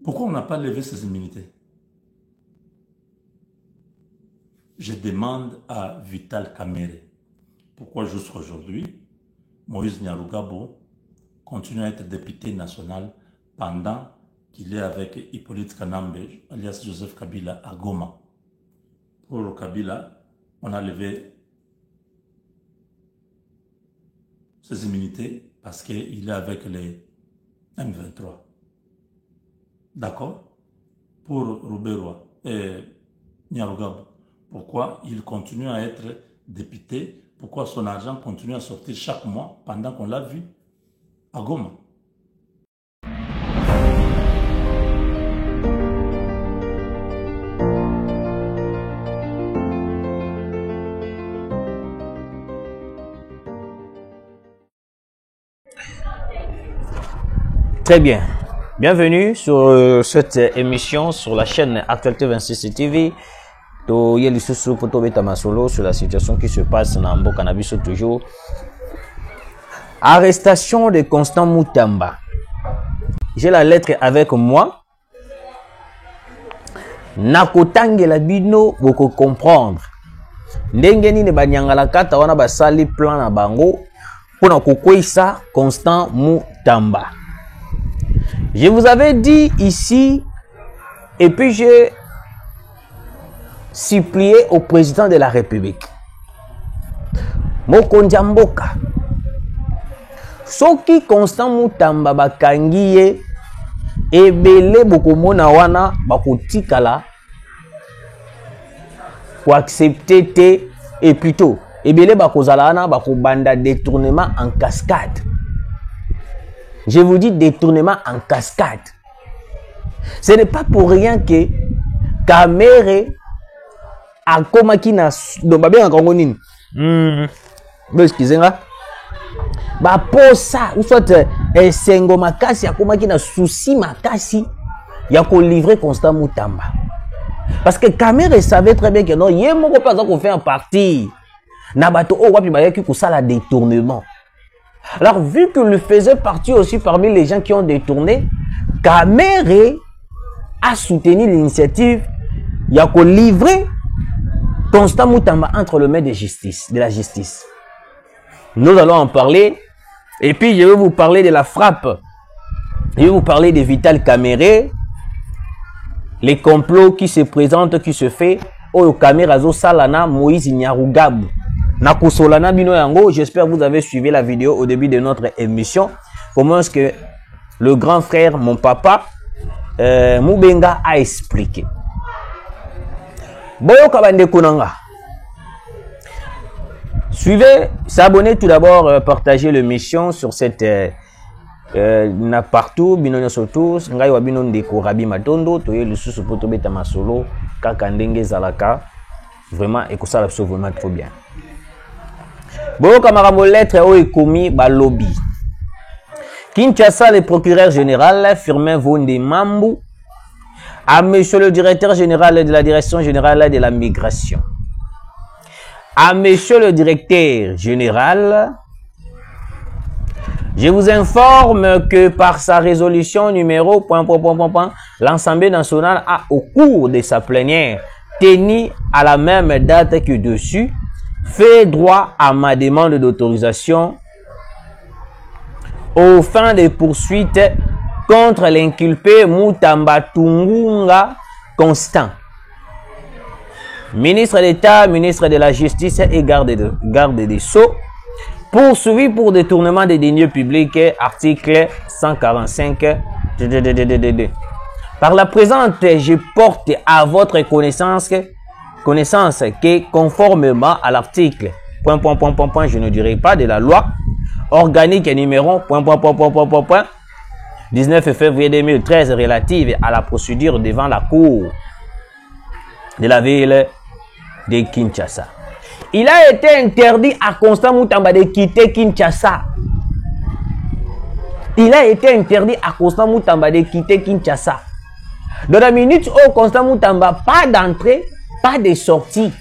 Pourquoi on n'a pas levé ces immunités? Je demande à Vital Kamerhe, pourquoi jusqu'aujourd'hui, Moïse Nyarugabo continue à être député national pendant qu'il est avec Hippolyte Kanambe, alias Joseph Kabila, à Goma. Pour le Kabila, on a levé ses immunités parce qu'il est avec les M23. D'accord? Pour Ruberwa et Nyarugabo, pourquoi il continue à être député? Pourquoi son argent continue à sortir chaque mois pendant qu'on l'a vu à Goma? Très bien. Bienvenue sur cette émission sur la chaîne Actualité 26 TV. Sur la situation qui se passe dans le cannabis toujours. Arrestation de Constant Moutamba. J'ai la lettre avec moi. Nakotange la bino boko comprendre. Ndengeni ne banyangala kata wana basali plan na bango pona kokwisa Constant Moutamba. Je vous avais dit ici, et puis j'ai supplié au président de la République. Mokonzi mboka. Soki Constant Moutamba bakangiye ebele bokomona wana bakotikala pour accepter te et plutôt ebele bakozala wana bakobanda détournement en cascade. Je vous dis détournement en cascade. Ce n'est pas pour rien que Kamerhe a komaki na do babé en Congo nini. Excusez-moi. Ba posa ou soit sengo makasi a komaki na souci makasi ya ko livrer Constant Moutamba. Parce que Kamerhe savait très bien que non, yé moko pas ko faire partie na bato o wapi ba yaki ko sala détournement. Alors, vu que le faisait partie aussi parmi les gens qui ont détourné, Kamerhe a soutenu l'initiative. Il y a qu'à livrer Constant Moutamba entre les mains de la justice. Nous allons en parler. Et puis, je vais vous parler de la frappe. Je vais vous parler de Vital Kamerhe. Les complots qui se présentent, qui se fait. Oyo Kamerhe azo salana Moïse Nyarugabo. Nakusolana bino yango, j'espère que vous avez suivi la vidéo au début de notre émission. Comment est-ce que le grand frère, mon papa, Moubenga a expliqué. Boyo kabande kunanga. Suivez, s'abonner tout d'abord, partagez l'émission sur cette na partout, bino surtout, ngai wa bino ndeko Rabi Matondo, toye le sous poto beta masolo, kaka ndenge zalaka. Vraiment, écoutez ça vraiment trop bien. Bon, camarade, lettre au commis balobi. Kinshasa, le procureur général Firmin Vonde Mambou, à monsieur le directeur général de la direction générale de la migration, à monsieur le directeur général, je vous informe que par sa résolution numéro ... l'Assemblée nationale a, au cours de sa plénière, tenue à la même date que dessus, fait droit à ma demande d'autorisation aux fins de poursuite contre l'inculpé Moutamba Tungunga Constant, ministre d'État, ministre de la Justice et garde des Sceaux, poursuivi pour détournement des deniers publics, article 145 Par la présente, je porte à votre connaissance que conformément à l'article je ne dirai pas de la loi organique numéro 19 février 2013 relative à la procédure devant la cour de la ville de Kinshasa. Il a été interdit à Constant Moutamba de quitter Kinshasa. Il a été interdit à Constant Moutamba de quitter Kinshasa. Dans la minute où Constant Moutamba, pas d'entrée, pas de sortie.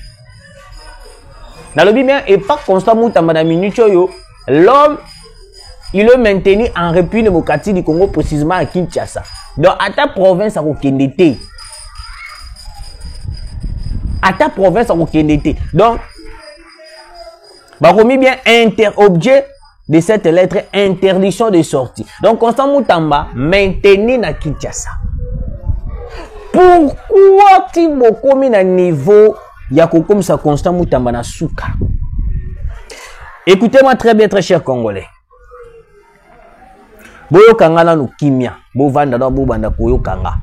Dans le bien, et pas Constant Moutamba dans la minute où l'homme, il le maintenir en République démocratique du Congo, précisément à Kinshasa. Donc, à ta province, à Kokendete. À ta province, à Kokendete. Donc, bah, remis bien objet de cette lettre, interdiction de sortie. Donc, Constant Moutamba, maintenir à Kinshasa. Pourquoi tu m'as commis à niveau, il y a comme ça Constant Moutamba na souka? Écoutez-moi très bien, très chers Congolais. Boyo kanga na no kimia, bo vanda na bo banda koyo kanga.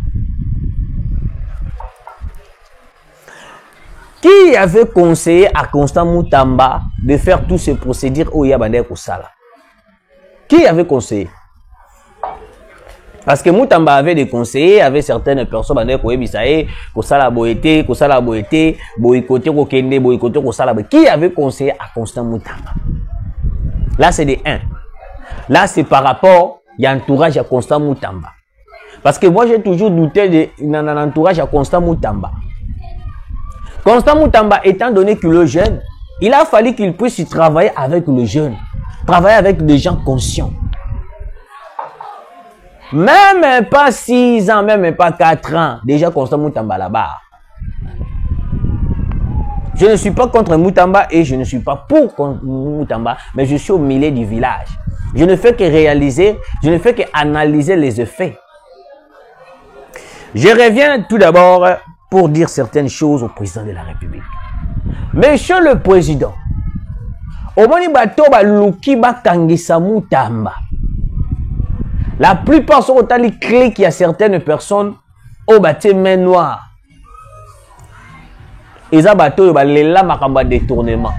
Qui avait conseillé à Constant Moutamba de faire tous ces procédures au Yabandé Kosala? Qui avait conseillé? Parce que Moutamba avait des conseillers, avait certaines personnes bandé Koyebisae, Kosala boyete, boykote kokende, boykote Kosala. Qui avait conseillé à Constant Moutamba? Là, c'est des 1. Là, c'est par rapport à l'entourage à Constant Moutamba. Parce que moi, j'ai toujours douté de l'entourage à Constant Moutamba. Constant Moutamba, étant donné que le jeune, il a fallu qu'il puisse travailler avec le jeune. Travailler avec des gens conscients. Même pas 6 ans, même pas 4 ans. Déjà, Constant Moutamba là-bas. Je ne suis pas contre Moutamba et je ne suis pas pour Moutamba, mais je suis au milieu du village. Je ne fais que réaliser, je ne fais qu'analyser les effets. Je reviens tout d'abord pour dire certaines choses au président de la République. Monsieur le Président, au moni bato ba luki ba kangisa Moutamba. La plupart sont autant les clés qu'il y a certaines personnes au bâti main noire. Eza bato ba lela makamba détournement.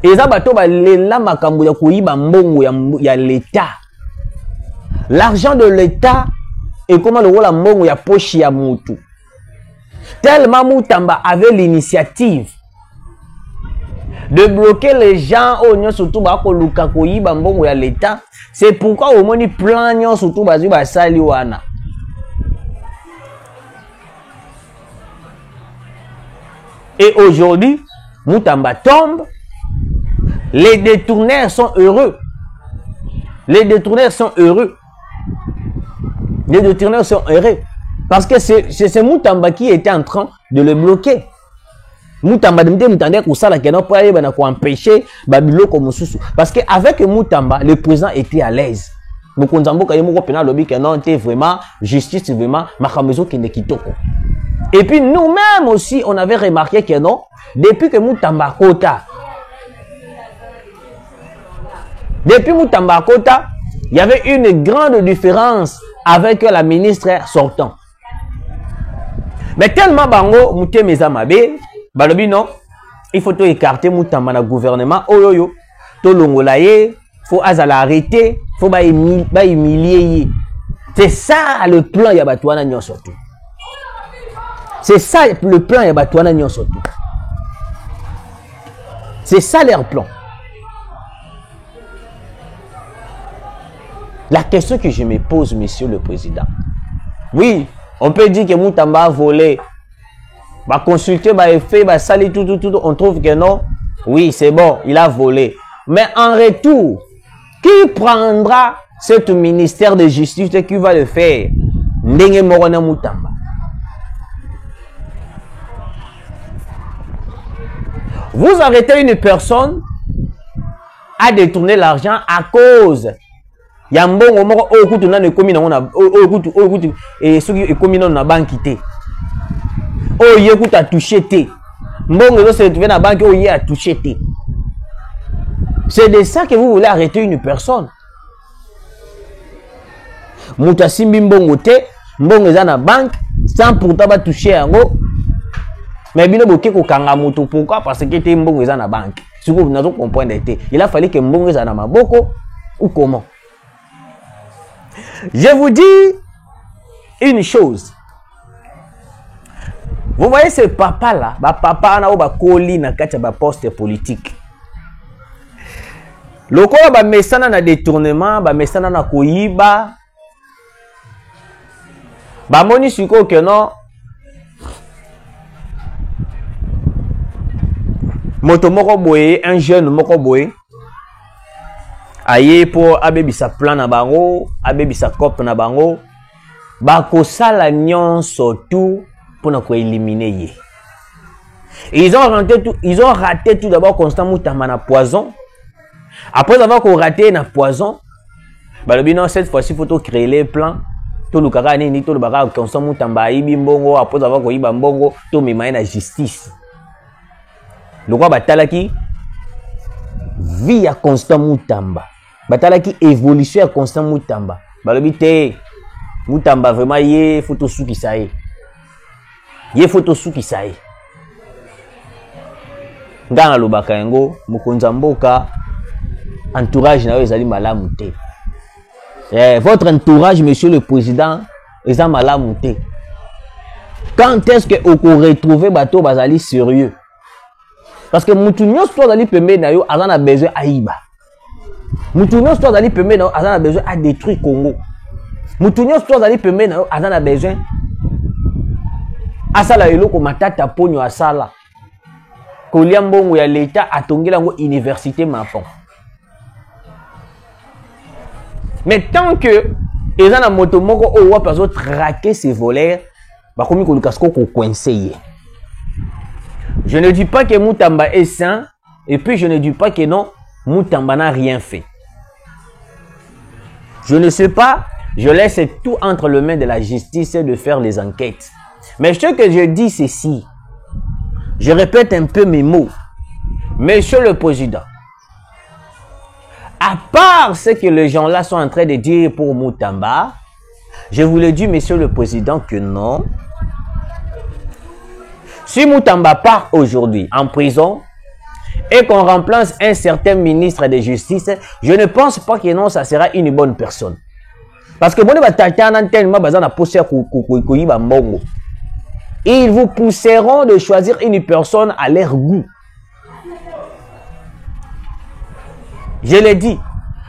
Eza bato ba lela makambo ya kuiba mbongo ya l'État. L'argent de l'État est comment le rôle mbongo ya poche ya mutu. Tellement Moutamba avait l'initiative de bloquer les gens au nyon surtout ba ko luka kuiba mbongo ya l'État. C'est pourquoi au moni plan nyon surtout bazu ba sali wana. Et aujourd'hui, Moutamba tombe. Les détourneurs sont heureux. Les détourneurs sont heureux. Les détourneurs sont heureux. Parce que c'est Moutamba qui était en train de le bloquer. Moutamba m'entendait que ça, là, pour empêcher Babilo comme Soussou. Parce qu'avec Moutamba, le président était à l'aise. Vraiment, justice, vraiment, et puis nous-mêmes aussi, on avait remarqué que non, depuis que Moutamba Kota, il y avait une grande différence avec la ministre sortant. Mais tellement bango, Mouté Mezamabe, balobi non, il faut tout écarter Moutamba dans le gouvernement, oyoyo, to longolaye, faut azala arrêter, faut ba humilier. C'est ça le plan Yabatouana Nyon surtout. C'est ça le plan Yabatouana Nyon surtout. C'est ça leur plan. La question que je me pose, monsieur le président. Oui, on peut dire que Moutamba a volé. Va consulter, va faire, va salir tout. On trouve que non. Oui, c'est bon, il a volé. Mais en retour, qui prendra ce ministère de justice et qui va le faire? Ndenge Morona Moutamba. Vous arrêtez une personne à détourner l'argent à cause Yambongo moko okutu na ekomi na ona okutu et soki ekomi na banque té. O yekuta touché té. Mbongo zo se retrouver na banque o yé a touché té. C'est de ça que vous voulez arrêter une personne. Muta simbi mbongo té, mbongo za na banque sans pourtant ba toucher yango. Mais bino boké ko kanga moto pourquoi? Parce que té mbongo za na banque. Si vous n'avez pas comprendre té, il a fallu que mbongo za na maboko ou comment? Je vous dis une chose. Vous voyez ce papa-là, papa na ba koli na kati ba poste politique. Loko ba mesana na détournement, ba mesana na koyiba. Ba moni siko que non. Moto moko boye, un jeune moko boye. aye pour abebisa plan na bango, abebisa cop na bango, bakosala nyonso tout pour na ko éliminer ye. Ils ont raté tout d'abord Constant Moutamba na poison. Après avoir raté na poison, non, cette fois-ci il faut créer les plans. Tout le kaka nini tout le baka Constant Moutamba ibi mbongo après avoir ko iba mbongo to memaye na justice. Le quoi batalaki vie à Constant Moutamba. Batalaki évolution à Constant Moutamba. Balobi te Moutamba vraiment ye photo sou ki sa ye. Ye photo sou ki sa ye. Ngana lobaka yango mokonza mboka entourage na yo ezali malamu te. Votre entourage, monsieur le président, est malamu te. Quand est-ce que vous retrouvez bateau bazali sérieux? Parce que moutounios to dali pembe na yo azana besoin aïba. Moutounios to dali pembe na yo azana besoin à détruire Congo. Moutounios to dali pembe na yo azana besoin asala eloko matata ponyo asala. Kolia mbongo ya l'État atongela ngo université mapon. Mais tant que ils ont la moto moko ou wa personne traquer ces voleurs, ba komi ko lukasko ko coincé. Je ne dis pas que Moutamba est saint et puis je ne dis pas que non Moutamba n'a rien fait. Je ne sais pas, je laisse tout entre les mains de la justice de faire les enquêtes. Mais ce que je dis ceci, je répète un peu mes mots. Monsieur le Président, à part ce que les gens là sont en train de dire pour Moutamba, je vous le dis, Monsieur le Président, que non. Si Moutamba part aujourd'hui en prison et qu'on remplace un certain ministre de justice, je ne pense pas que non, ça sera une bonne personne. Parce que ils vous pousseront de choisir une personne à leur goût. Je l'ai dit.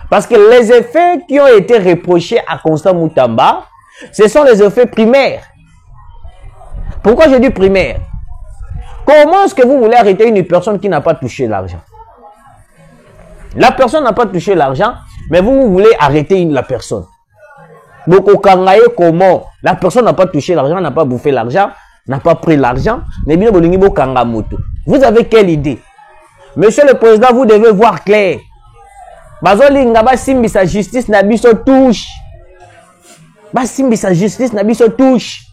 Parce que les effets qui ont été reprochés à Constant Moutamba, ce sont les effets primaires. Pourquoi je dis primaire? Comment est-ce que vous voulez arrêter une personne qui n'a pas touché l'argent? La personne n'a pas touché l'argent, mais vous voulez arrêter la personne. Donc, comment? La personne n'a pas touché l'argent, n'a pas bouffé l'argent, n'a pas pris l'argent, mais bien vous avez quelle idée? Monsieur le Président, vous devez voir clair. Bazolinga basimbi sa justice na biso touche. Basimbi sa justice na biso touche.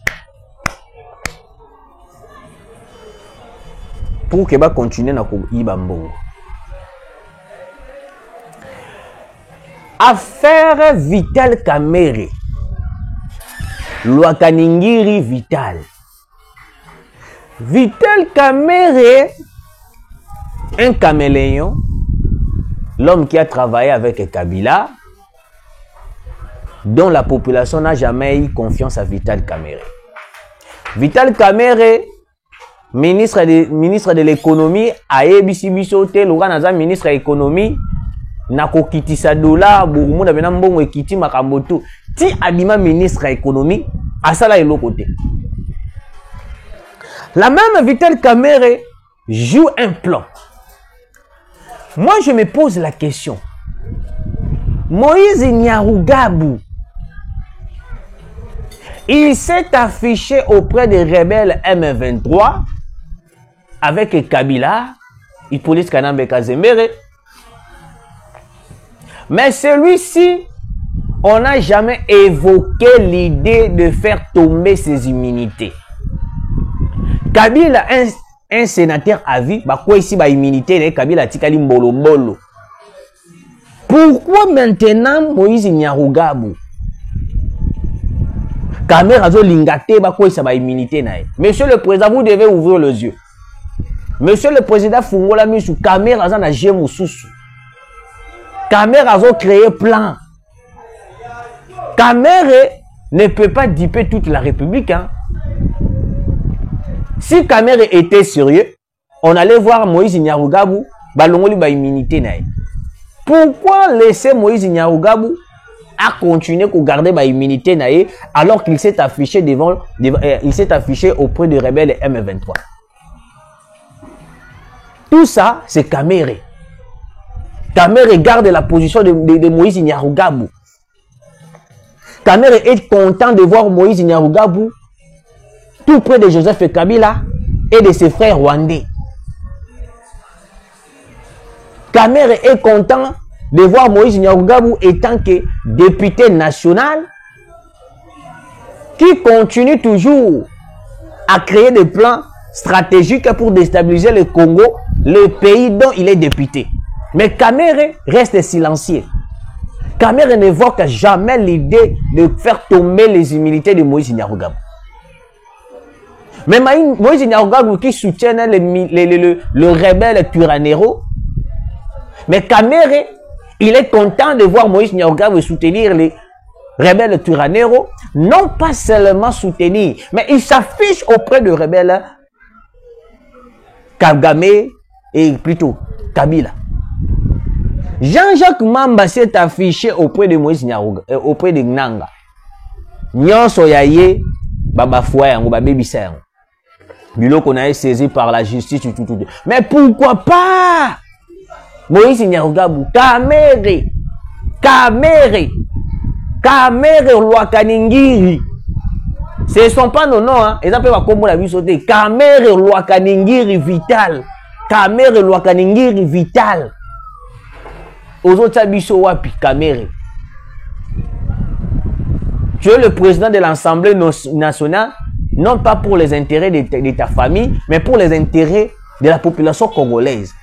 Pour que ba continuer na ko iba mbongo. Affaire Vital Kamerhe. Loi Kaningiri Vital. Vital Kamerhe, un caméléon, l'homme qui a travaillé avec Kabila, dont la population n'a jamais eu confiance à Vital Kamerhe. Vital Kamerhe, ministre de l'économie, a ebisi biso te loka naza ministre de l'économie, nako kitisa dollar, bourumou na bena mbongo ekiti makamboto, ti abima ministre de l'économie, asala eloko te. La même Vital Kamerhe joue un plan. Moi, je me pose la question. Moïse Nyarugabo, il s'est affiché auprès des rebelles M23 avec Kabila, Hippolyte Kanambe Kazemere. Mais celui-ci, on n'a jamais évoqué l'idée de faire tomber ses immunités. Kabila, un sénateur à vie, quoi ici, immunité, Kabila tikali mbolo mbolo. Pourquoi maintenant Moïse Nyarugabo? Kamera zo lingate, quoi ici, immunité na. Monsieur le Président, vous devez ouvrir les yeux. Monsieur le Président Fungola Misu, Kamera za na jemu susu. Kamera zo créé plan. Kamera ne peut pas diper toute la République, hein. Si Kamerhe était sérieux, on allait voir Moïse Nyarugabo, balongoli ba immunité nae. Pourquoi laisser Moïse Nyarugabo à continuer à garder ba immunité nae alors qu'il s'est affiché il s'est affiché auprès des rebelles M23? Tout ça, c'est Kamerhe. Kamere garde la position de Moïse Nyarugabo. Kamere est content de voir Moïse Nyarugabo tout près de Joseph Kabila et de ses frères rwandais. Kamere est content de voir Moïse Nyarugabo étant que député national qui continue toujours à créer des plans stratégiques pour déstabiliser le Congo, le pays dont il est député. Mais Kamere reste silencieux. Kamere n'évoque jamais l'idée de faire tomber les humilités de Moïse Nyarugabo. Mais Moïse Nyarugabo qui soutient le rebelle Turanero, mais Kamere, il est content de voir Moïse Nyarugabo soutenir les rebelles Turanero, non pas seulement soutenir, mais il s'affiche auprès de rebelles Kagame et plutôt Kabila. Jean-Jacques Mamba s'est affiché auprès de Moïse Nyarugabo, auprès de Nanga. Nyonso yaye baba fouya yango babebisa yango. Biloko na saisi par la justice tout. Mais pourquoi pas Moïse Nyarugabo, Kamere Lwakaningiri. Ce ne sont pas nos noms, hein. Ils appellent comme la vie sautée. Kamere Lwakaningiri Vital. Kamere Lwakaningiri Vital. Aux autres abisso wapi Kamere. Tu es le président de l'Assemblée nationale, non pas pour les intérêts de ta famille, mais pour les intérêts de la population congolaise.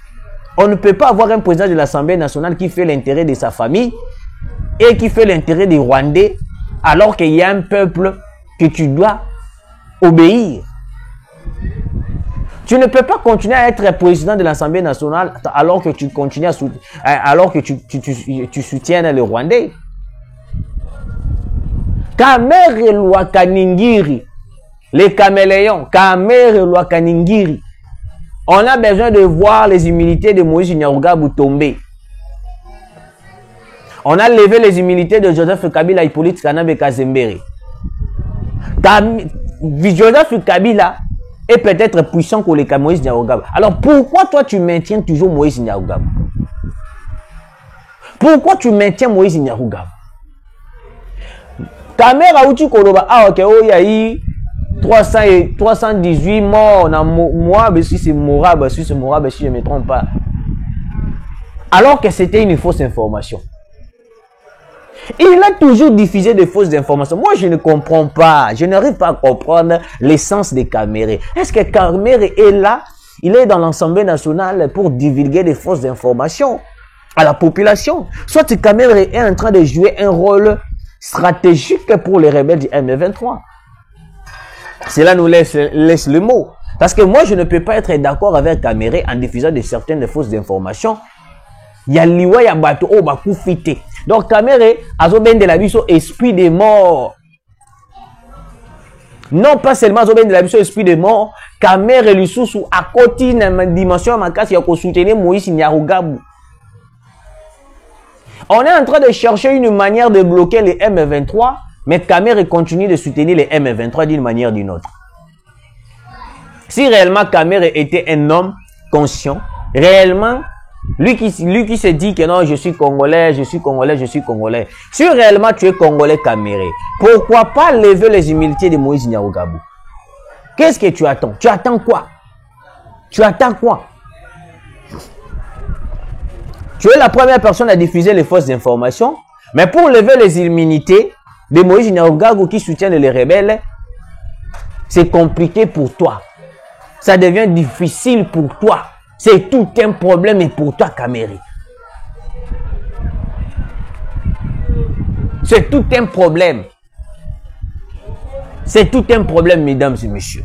On ne peut pas avoir un président de l'Assemblée nationale qui fait l'intérêt de sa famille et qui fait l'intérêt des Rwandais, alors qu'il y a un peuple que tu dois obéir. Tu ne peux pas continuer à être président de l'Assemblée nationale alors que tu continues alors que tu soutiens les Rwandais. Kamere Lwakaningiri, les caméléons, Kamere Lwakaningiri. On a besoin de voir les humilités de Moïse Nyarugabo tomber. On a levé les humilités de Joseph Kabila, Hippolyte Kanabe Kazembere. Joseph Kabila est peut-être puissant que les Moïse Nyarugabo. Alors pourquoi toi tu maintiens toujours Moïse Nyarugabo? Pourquoi tu maintiens Moïse Nyarugabo? Kamera Uchi Koloba, ah ok, oh yahi 318 morts dans moi, si c'est Mourab, si je ne me trompe pas. Alors que c'était une fausse information. Il a toujours diffusé de fausses informations. Moi, je ne comprends pas. Je n'arrive pas à comprendre l'essence de Kamere. Est-ce que Kamere est là? Il est dans l'Assemblée nationale pour divulguer des fausses informations à la population. Soit Kamere est en train de jouer un rôle stratégique pour les rebelles du M23. Cela nous laisse le mot. Parce que moi, je ne peux pas être d'accord avec Kamere en diffusant de certaines fausses informations. Il y a liwa ya bato o bakufite. Donc Kamere azoben de la biso esprit de mort. Non pas seulement azoben de la biso esprit de mort, Kamere lisusu à côté na dimension makasi ya ko soutenir Moïse Nyarugabo. On est en train de chercher une manière de bloquer les M23, mais Kamere continue de soutenir les M23 d'une manière ou d'une autre. Si réellement Kamere était un homme conscient, réellement, lui qui se dit que non, je suis Congolais. Si réellement tu es Congolais, Kamere, pourquoi pas lever les humilités de Moïse Nyarugabo? Qu'est-ce que tu attends? Tu attends quoi? Tu attends quoi? Tu es la première personne à diffuser les fausses informations, mais pour lever les immunités de Moïse Nyarugabo qui soutiennent les rebelles, c'est compliqué pour toi. Ça devient difficile pour toi. C'est tout un problème pour toi, Kamere. C'est tout un problème. C'est tout un problème, mesdames et messieurs.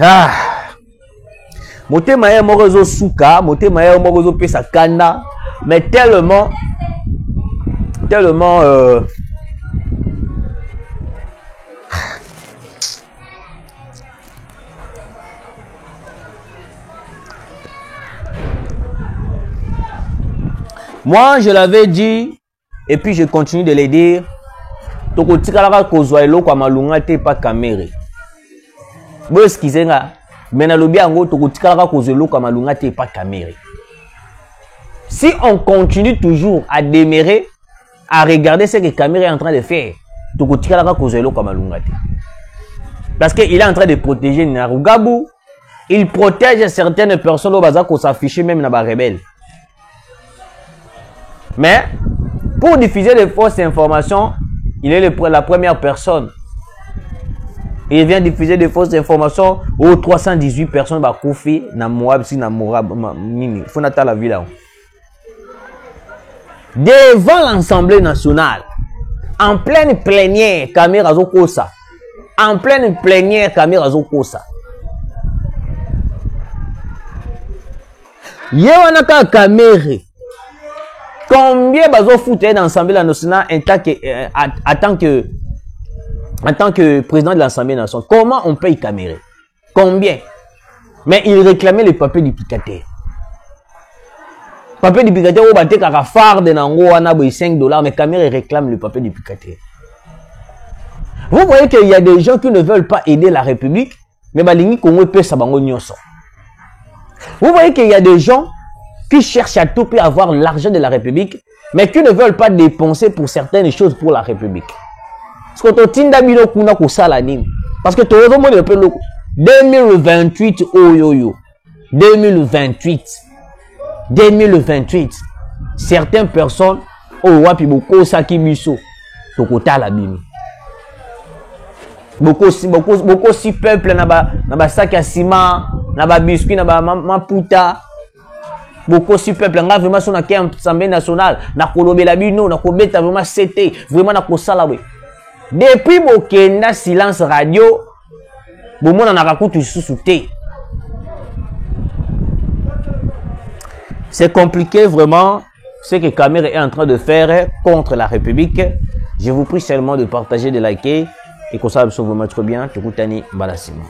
Ah. Motema ya morozo suka, motema ya morozo pesa kanda, mais tellement moi, je l'avais dit, et puis je continue de le dire, Toko Tikalaka Kozwaelo kwa malunga te pa Kamere. Bo excusez-moi, Mais na lobby ango to kotikalaka kozelo ka malunga te pas Kamere. Si on continue toujours à demeurer, à regarder ce que Kamere est en train de faire, to kotikalaka kozelo ka malunga te. Parce qu'il est en train de protéger Nyarugabo, il protège certaines personnes au bazar qu'on s'affiche même dans les rebelles. Mais pour diffuser de fausses informations, il est la première personne. Il vient diffuser de fausses informations aux 318 personnes bah Kofi na Moab si na Moab nini fonata la ville. Devant l'Assemblée nationale, en pleine plénière, Kamere azokosa. En pleine plénière, Kamere azokosa. Yewanaka Kamere. Combien bazo foutre dans l'Assemblée nationale en tant que président de l'Assemblée nationale? Comment on paye Kamere? Combien? Mais il réclamait les papiers du picateur. Papier du picateur, on battait qu'à phare de Nango, on a $5, mais Kamere réclame le papier du picateur. Vous voyez qu'il y a des gens qui ne veulent pas aider la République, mais Balingi Kongo peut sabango nyoso. Vous voyez qu'il y a des gens qui cherchent à tout prix à avoir l'argent de la République, mais qui ne veulent pas dépenser pour certaines choses pour la République. Parce que parce que tout le monde peut 2028 oh yo yo 2028 certaines personnes au wapi beaucoup saki biso tokota la bimi beaucoup si peuple na ba sac à ciment na ba biscuit na ba maputa beaucoup si peuple nga vraiment son na Assemblée nationale na kolobela bino na kobeta vraiment c'était vraiment na kosala we. Depuis Bokenda silence radio, Bomona nakakutu sous-souté. C'est compliqué vraiment ce que Kamere est en train de faire contre la République. Je vous prie seulement de partager, de liker et qu'on sache vraiment très bien. Tukutani Balasima.